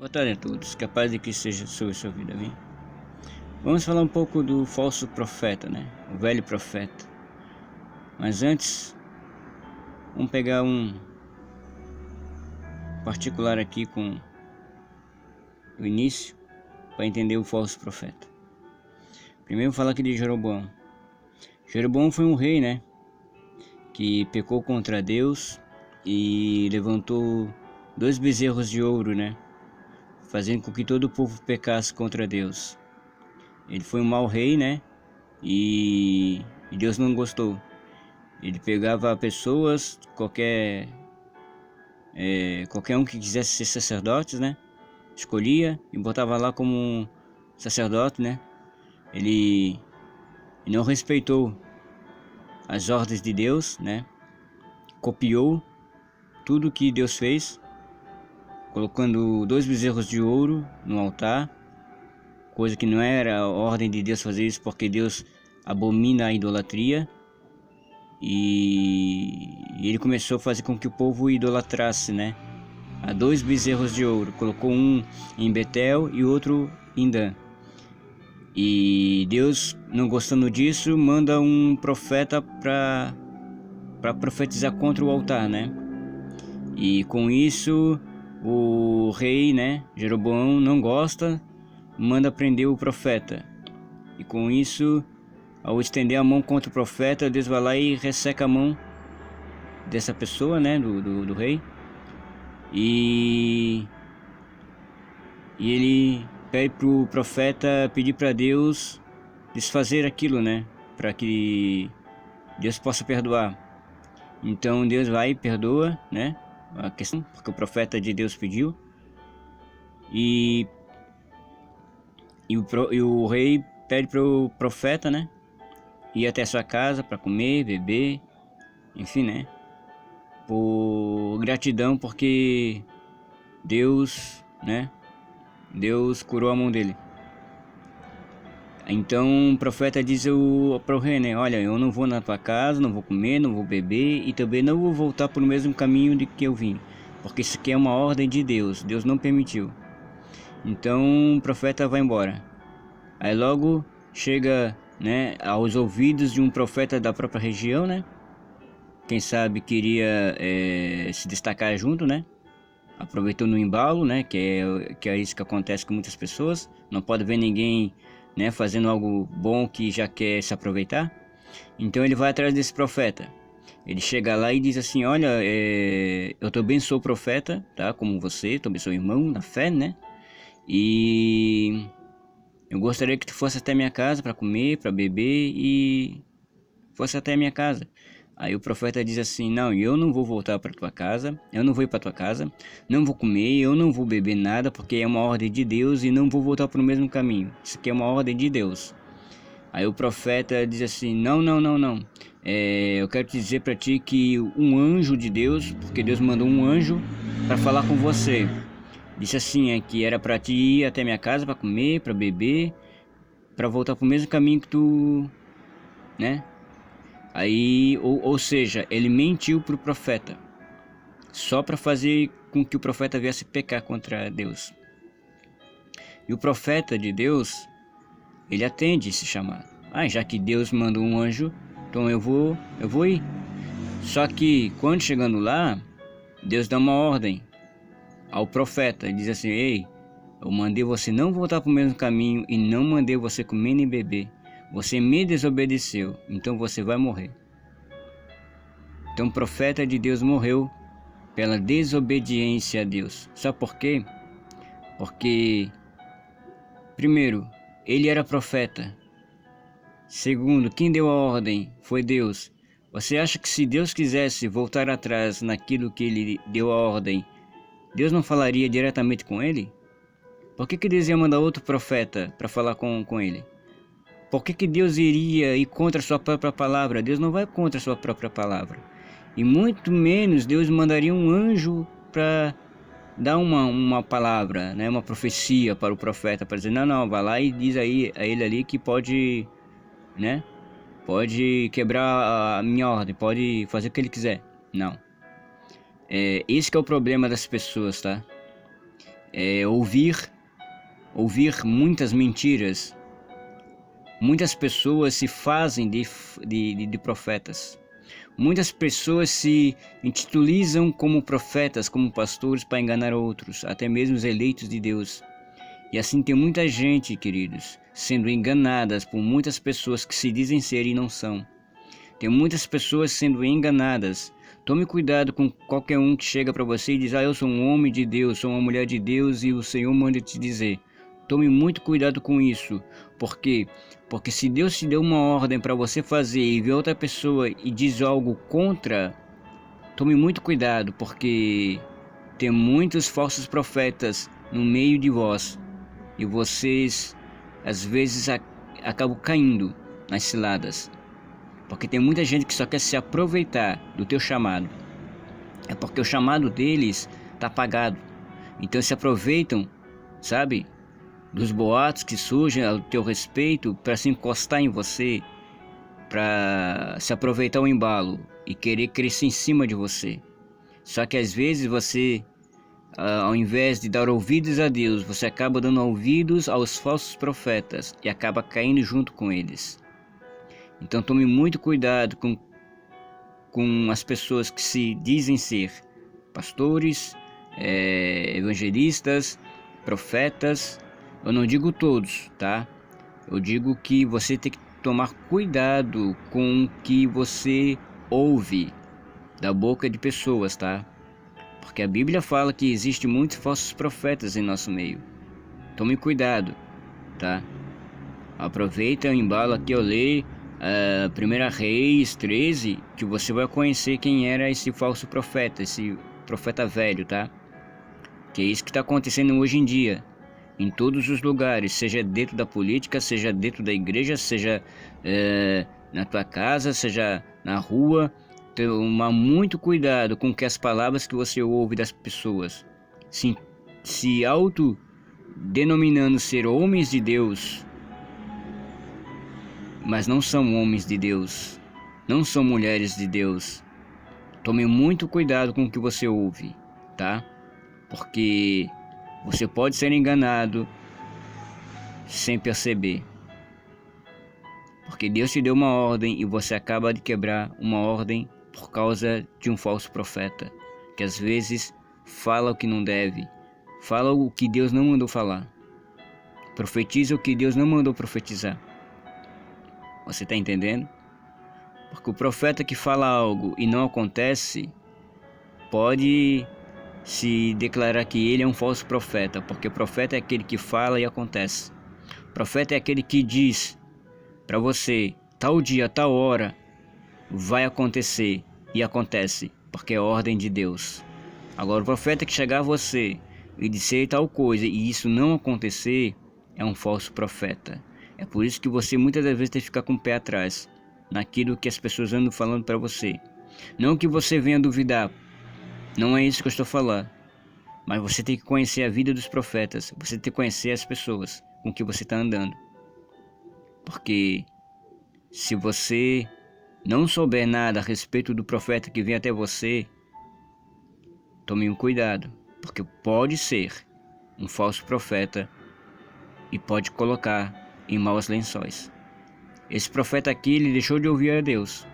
Boa tarde a todos, que a paz de Cristo seja sobre a sua vida, amém? Vamos falar um pouco do falso profeta, né? O velho profeta. Mas antes, vamos pegar um particular aqui com o início, para entender o falso profeta. Primeiro vou falar aqui de Jeroboão. Jeroboão foi um rei, né? Que pecou contra Deus e levantou 2 bezerros de ouro, né? Fazendo com que todo o povo pecasse contra Deus. Ele foi um mau rei, né? E Deus não gostou. Ele pegava pessoas, qualquer um que quisesse ser sacerdote, né? Escolhia e botava lá como um sacerdote, né? Ele não respeitou as ordens de Deus, né? Copiou tudo que Deus fez, colocando 2 bezerros de ouro no altar, coisa que não era a ordem de Deus fazer isso, porque Deus abomina a idolatria. E ele começou a fazer com que o povo idolatrasse, né? A 2 bezerros de ouro. Colocou um em Betel e outro em Dan. E Deus, não gostando disso, manda um profeta para profetizar contra o altar, né? E com isso, o rei, né, Jeroboão, não gosta, manda prender o profeta. E com isso, ao estender a mão contra o profeta, Deus vai lá e resseca a mão dessa pessoa, né, do rei. E ele pede pro profeta pedir para Deus desfazer aquilo, né, para que Deus possa perdoar. Então Deus vai e perdoa, né, a questão, porque o profeta de Deus pediu. E o rei pede pro profeta, né, ir até sua casa para comer, beber, enfim, né, por gratidão, porque Deus, né, Deus curou a mão dele. Então o profeta diz para o rei, né, olha, eu não vou na tua casa, não vou comer, não vou beber e também não vou voltar para o mesmo caminho de que eu vim, porque isso aqui é uma ordem de Deus, Deus não permitiu. Então o profeta vai embora. Aí logo chega, né, aos ouvidos de um profeta da própria região, né, quem sabe queria se destacar junto, né, aproveitou no embalo, né, que é isso que acontece com muitas pessoas. Não pode ver ninguém, né, fazendo algo bom que já quer se aproveitar. Então ele vai atrás desse profeta. Ele chega lá e diz assim, olha, eu também sou profeta, tá, como você, também sou irmão na fé, né, e eu gostaria que tu fosse até minha casa para comer, para beber e fosse até minha casa. Aí o profeta diz assim, não, eu não vou voltar para tua casa, eu não vou ir para tua casa, não vou comer, eu não vou beber nada, porque é uma ordem de Deus e não vou voltar para o mesmo caminho. Isso aqui é uma ordem de Deus. Aí o profeta diz assim, não, eu quero te dizer para ti que um anjo de Deus, porque Deus mandou um anjo para falar com você, disse assim, que era para ti ir até minha casa para comer, para beber, para voltar para o mesmo caminho que tu, né? Aí, ou seja, ele mentiu para o profeta, só para fazer com que o profeta viesse pecar contra Deus. E o profeta de Deus, ele atende esse chamado. Já que Deus mandou um anjo, então eu vou ir. Só que quando chegando lá, Deus dá uma ordem ao profeta, ele diz assim, ei, eu mandei você não voltar para o mesmo caminho e não mandei você comer nem beber. Você me desobedeceu, então você vai morrer. Então o profeta de Deus morreu pela desobediência a Deus. Sabe por quê? Porque, primeiro, ele era profeta. Segundo, quem deu a ordem foi Deus. Você acha que se Deus quisesse voltar atrás naquilo que ele deu a ordem, Deus não falaria diretamente com ele? Por que Deus ia mandar outro profeta para falar com ele? Por que Deus iria ir contra a sua própria palavra? Deus não vai contra a sua própria palavra. E muito menos Deus mandaria um anjo para dar uma palavra, né, uma profecia para o profeta, para dizer, não, vai lá e diz aí a ele ali que pode, né, pode quebrar a minha ordem, pode fazer o que ele quiser. Não. Esse que é o problema das pessoas, tá? ouvir muitas mentiras. Muitas pessoas se fazem de profetas. Muitas pessoas se intitulizam como profetas, como pastores, para enganar outros, até mesmo os eleitos de Deus. E assim tem muita gente, queridos, sendo enganadas por muitas pessoas que se dizem ser e não são. Tem muitas pessoas sendo enganadas. Tome cuidado com qualquer um que chega para você e diz: eu sou um homem de Deus, sou uma mulher de Deus e o Senhor manda te dizer. Tome muito cuidado com isso. Por quê? Porque se Deus te deu uma ordem para você fazer e vê outra pessoa e diz algo contra, tome muito cuidado, porque tem muitos falsos profetas no meio de vós e vocês às vezes acabam caindo nas ciladas. Porque tem muita gente que só quer se aproveitar do teu chamado. É porque o chamado deles está apagado. Então se aproveitam, sabe, dos boatos que surgem ao teu respeito para se encostar em você, para se aproveitar o embalo e querer crescer em cima de você. Só que às vezes você, ao invés de dar ouvidos a Deus, você acaba dando ouvidos aos falsos profetas e acaba caindo junto com eles. Então tome muito cuidado com as pessoas que se dizem ser pastores, evangelistas, profetas. Eu não digo todos, tá? Eu digo que você tem que tomar cuidado com o que você ouve da boca de pessoas, tá? Porque a Bíblia fala que existe muitos falsos profetas em nosso meio. Tome cuidado, tá? Aproveita o embalo aqui, eu leio 1 Reis 13, que você vai conhecer quem era esse falso profeta, esse profeta velho, tá? Que é isso que está acontecendo hoje em dia. Em todos os lugares, seja dentro da política, seja dentro da igreja, seja na tua casa, seja na rua. Toma muito cuidado com que as palavras que você ouve das pessoas. Se autodenominando ser homens de Deus, mas não são homens de Deus, não são mulheres de Deus. Tome muito cuidado com o que você ouve, tá? Porque você pode ser enganado sem perceber. Porque Deus te deu uma ordem e você acaba de quebrar uma ordem por causa de um falso profeta, que às vezes fala o que não deve, fala o que Deus não mandou falar, profetiza o que Deus não mandou profetizar. Você está entendendo? Porque o profeta que fala algo e não acontece, pode se declarar que ele é um falso profeta, porque o profeta é aquele que fala e acontece. O profeta é aquele que diz para você, tal dia, tal hora, vai acontecer, e acontece, porque é ordem de Deus. Agora o profeta que chegar a você e disser tal coisa e isso não acontecer, é um falso profeta. É por isso que você muitas das vezes tem que ficar com o pé atrás naquilo que as pessoas andam falando para você. Não que você venha duvidar, não é isso que eu estou falando, mas você tem que conhecer a vida dos profetas, você tem que conhecer as pessoas com que você está andando. Porque se você não souber nada a respeito do profeta que vem até você, tome um cuidado, porque pode ser um falso profeta e pode colocar em maus lençóis. Esse profeta aqui, ele deixou de ouvir a Deus,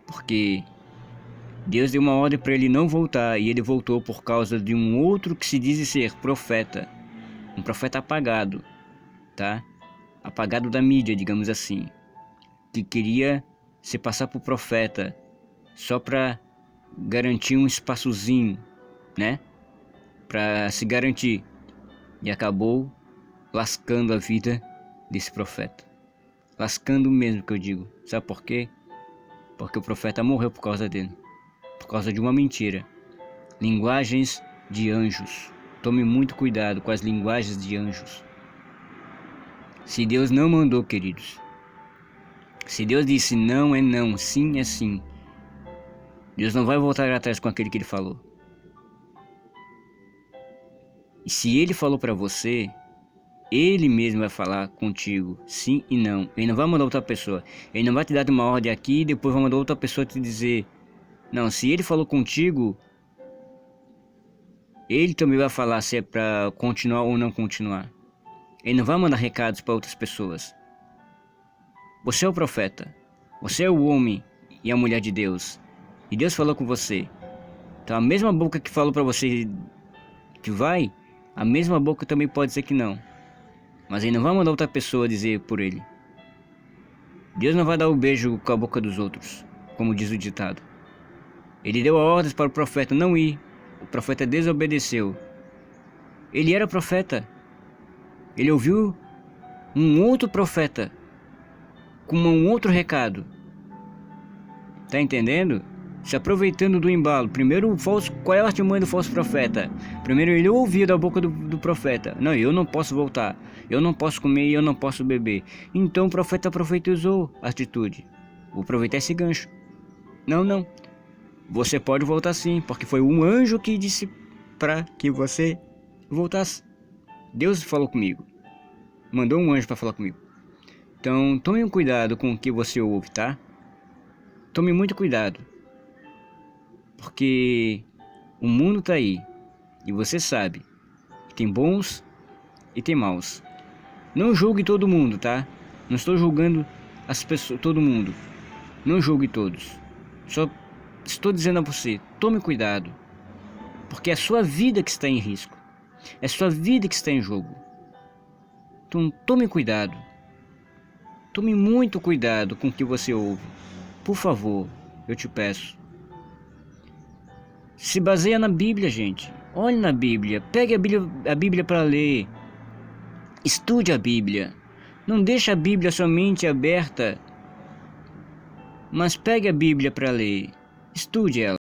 porque Deus deu uma ordem para ele não voltar, e ele voltou por causa de um outro que se diz ser profeta, um profeta apagado, tá? Apagado da mídia, digamos assim, que queria se passar por profeta só para garantir um espaçozinho, né? Para se garantir, e acabou lascando a vida desse profeta, lascando mesmo, que eu digo. Sabe por quê? Porque o profeta morreu por causa dele, por causa de uma mentira. Linguagens de anjos. Tome muito cuidado com as linguagens de anjos. Se Deus não mandou, queridos, se Deus disse não é não, sim é sim, Deus não vai voltar atrás com aquele que ele falou. E se ele falou para você, ele mesmo vai falar contigo, sim e não. Ele não vai mandar outra pessoa. Ele não vai te dar uma ordem aqui e depois vai mandar outra pessoa te dizer. Não, se ele falou contigo, Ele também vai falar se é para continuar ou não continuar. Ele não vai mandar recados para outras pessoas. Você é o profeta. Você é o homem e a mulher de Deus. E Deus falou com você. Então a mesma boca que falou para você que vai, a mesma boca também pode dizer que não. Mas ele não vai mandar outra pessoa dizer por ele. Deus não vai dar o beijo com a boca dos outros, como diz o ditado. Ele deu ordens para o profeta não ir. O profeta desobedeceu. Ele era profeta. Ele ouviu um outro profeta com um outro recado. Tá entendendo? Se aproveitando do embalo. Primeiro o falso. Qual é a artimanha do falso profeta? Primeiro ele ouvia da boca do profeta. Não, eu não posso voltar. Eu não posso comer e eu não posso beber. Então o profeta profetizou a atitude. Vou aproveitar esse gancho. Não. Você pode voltar sim, porque foi um anjo que disse para que você voltasse. Deus falou comigo. Mandou um anjo para falar comigo. Então tome um cuidado com o que você ouve, tá? Tome muito cuidado. Porque o mundo tá aí. E você sabe que tem bons e tem maus. Não julgue todo mundo, tá? Não estou julgando as pessoas, todo mundo. Não julgue todos. Só estou dizendo a você, tome cuidado. Porque é a sua vida que está em risco. É a sua vida que está em jogo. Então tome cuidado. Tome muito cuidado com o que você ouve. Por favor, eu te peço. Se baseia na Bíblia, gente. Olhe na Bíblia. Pegue a Bíblia para ler. Estude a Bíblia. Não deixe a Bíblia somente aberta. Mas pegue a Bíblia para ler. Estude ela.